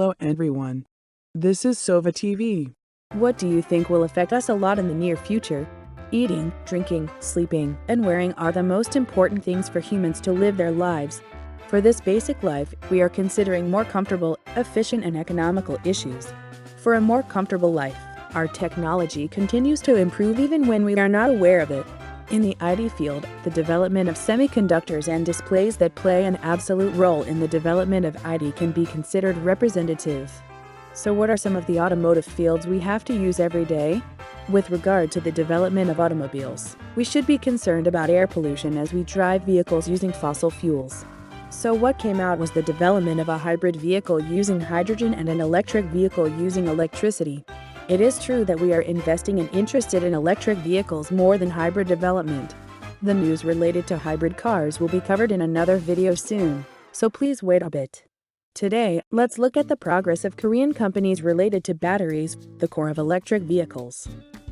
Hello everyone. This is Sova TV. What do you think will affect us a lot in the near future? Eating, drinking, sleeping, and wearing are the most important things for humans to live their lives. For this basic life, we are considering more comfortable, efficient, and economical issues. For a more comfortable life, our technology continues to improve even when we are not aware of it. In the IT field, the development of semiconductors and displays that play an absolute role in the development of IT can be considered representative. So what are some of the automotive fields we have to use every day? With regard to the development of automobiles, we should be concerned about air pollution as we drive vehicles using fossil fuels. So what came out was the development of a hybrid vehicle using hydrogen and an electric vehicle using electricity. It is true that we are investing and interested in electric vehicles more than hybrid development. The news related to hybrid cars will be covered in another video soon, so please wait a bit. Today, let's look at the progress of Korean companies related to batteries, the core of electric vehicles.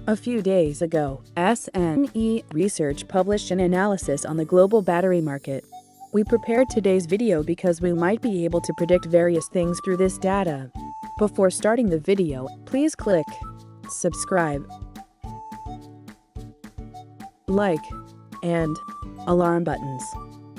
A few days ago, SNE Research published an analysis on the global battery market. We prepared today's video because we might be able to predict various things through this data. Before starting the video, please click subscribe, like, and alarm buttons.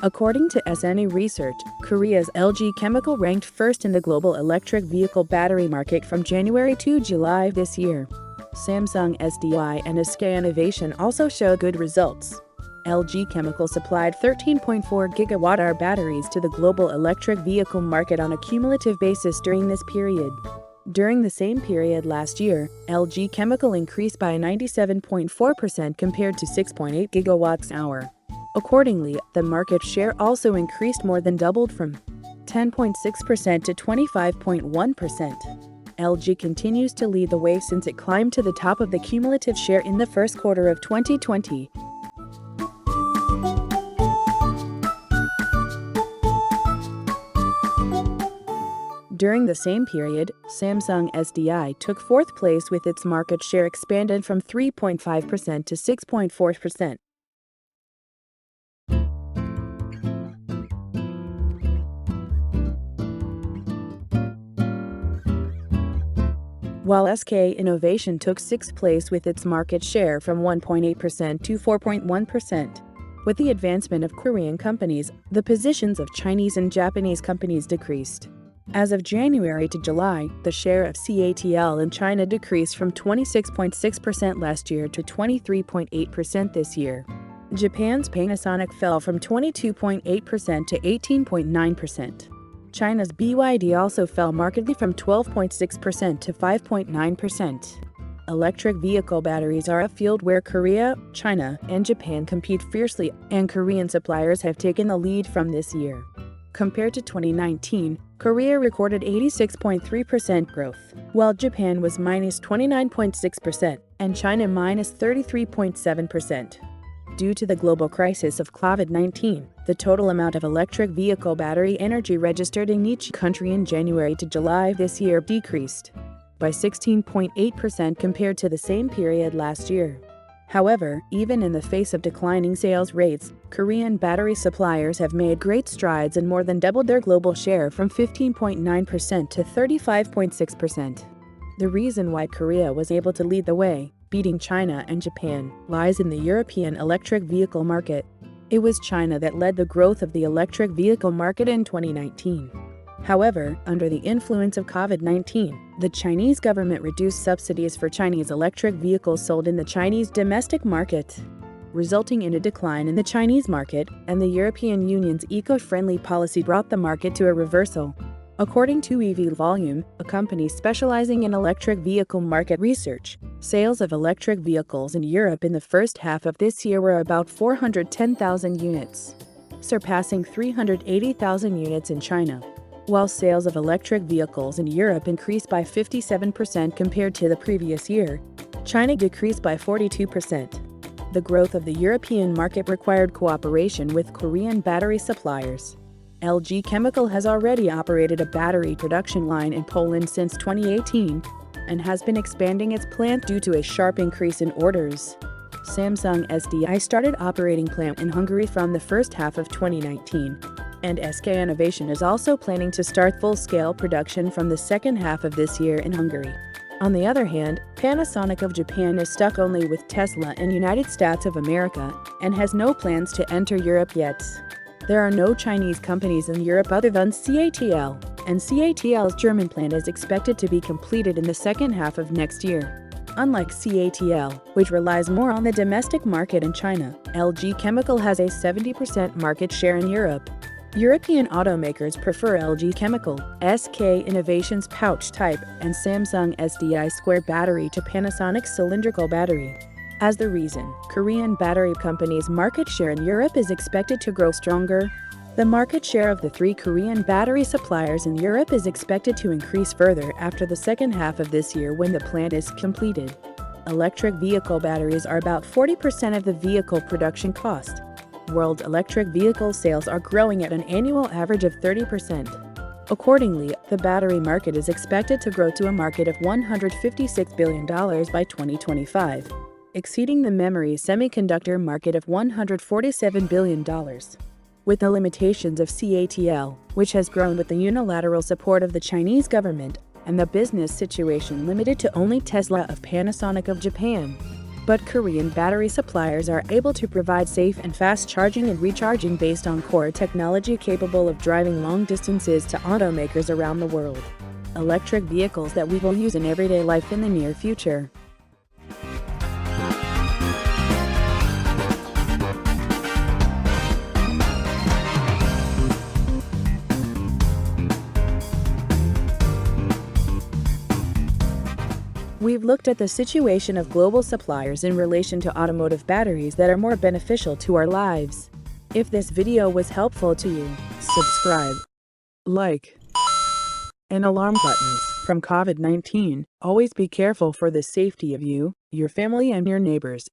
According to SNE Research, Korea's LG Chemical ranked first in the global electric vehicle battery market from January to July this year. Samsung SDI and SK Innovation also show good results. LG Chemical supplied 13.4 gigawatt-hour batteries to the global electric vehicle market on a cumulative basis during this period. During the same period last year, LG Chemical increased by 97.4% compared to 6.8 gigawatts-hour. Accordingly, the market share also increased more than doubled from 10.6% to 25.1%. LG continues to lead the way since it climbed to the top of the cumulative share in the first quarter of 2020. During the same period, Samsung SDI took fourth place with its market share expanded from 3.5% to 6.4%. While SK Innovation took sixth place with its market share from 1.8% to 4.1%. With the advancement of Korean companies, the positions of Chinese and Japanese companies decreased. As of January to July, the share of CATL in China decreased from 26.6% last year to 23.8% this year. Japan's Panasonic fell from 22.8% to 18.9%. China's BYD also fell markedly from 12.6% to 5.9%. Electric vehicle batteries are a field where Korea, China, and Japan compete fiercely, and Korean suppliers have taken the lead from this year. Compared to 2019, Korea recorded 86.3% growth, while Japan was minus 29.6% and China minus 33.7%. Due to the global crisis of COVID-19, the total amount of electric vehicle battery energy registered in each country in January to July this year decreased by 16.8% compared to the same period last year. However, even in the face of declining sales rates, Korean battery suppliers have made great strides and more than doubled their global share from 15.9% to 35.6%. The reason why Korea was able to lead the way, beating China and Japan, lies in the European electric vehicle market. It was China that led the growth of the electric vehicle market in 2019. However, under the influence of COVID-19, the Chinese government reduced subsidies for Chinese electric vehicles sold in the Chinese domestic market, resulting in a decline in the Chinese market, and the European Union's eco-friendly policy brought the market to a reversal. According to EV Volume, a company specializing in electric vehicle market research, sales of electric vehicles in Europe in the first half of this year were about 410,000 units, surpassing 380,000 units in China. While sales of electric vehicles in Europe increased by 57% compared to the previous year, China decreased by 42%. The growth of the European market required cooperation with Korean battery suppliers. LG Chemical has already operated a battery production line in Poland since 2018 and has been expanding its plant due to a sharp increase in orders. Samsung SDI started operating plant in Hungary from the first half of 2019. and SK Innovation is also planning to start full-scale production from the second half of this year in Hungary. On the other hand, Panasonic of Japan is stuck only with Tesla in United States of America and has no plans to enter Europe yet. There are no Chinese companies in Europe other than CATL, and CATL's German plant is expected to be completed in the second half of next year. Unlike CATL, which relies more on the domestic market in China, LG Chemical has a 70% market share in Europe. European automakers prefer LG Chemical, SK Innovation's pouch type, and Samsung SDI² battery to Panasonic's cylindrical battery. As the reason, Korean battery companies' market share in Europe is expected to grow stronger. The market share of the 3 Korean battery suppliers in Europe is expected to increase further after the second half of this year when the plant is completed. Electric vehicle batteries are about 40% of the vehicle production cost. World electric vehicle sales are growing at an annual average of 30%. Accordingly, the battery market is expected to grow to a market of $156 billion by 2025, exceeding the memory semiconductor market of $147 billion. With the limitations of CATL, which has grown with the unilateral support of the Chinese government, and the business situation limited to only Tesla of Panasonic of Japan. But Korean battery suppliers are able to provide safe and fast charging and recharging based on core technology capable of driving long distances to automakers around the world. Electric vehicles that we will use in everyday life in the near future. We've looked at the situation of global suppliers in relation to automotive batteries that are more beneficial to our lives. If this video was helpful to you, subscribe, like, and alarm buttons. From COVID-19, always be careful for the safety of you, your family, and your neighbors.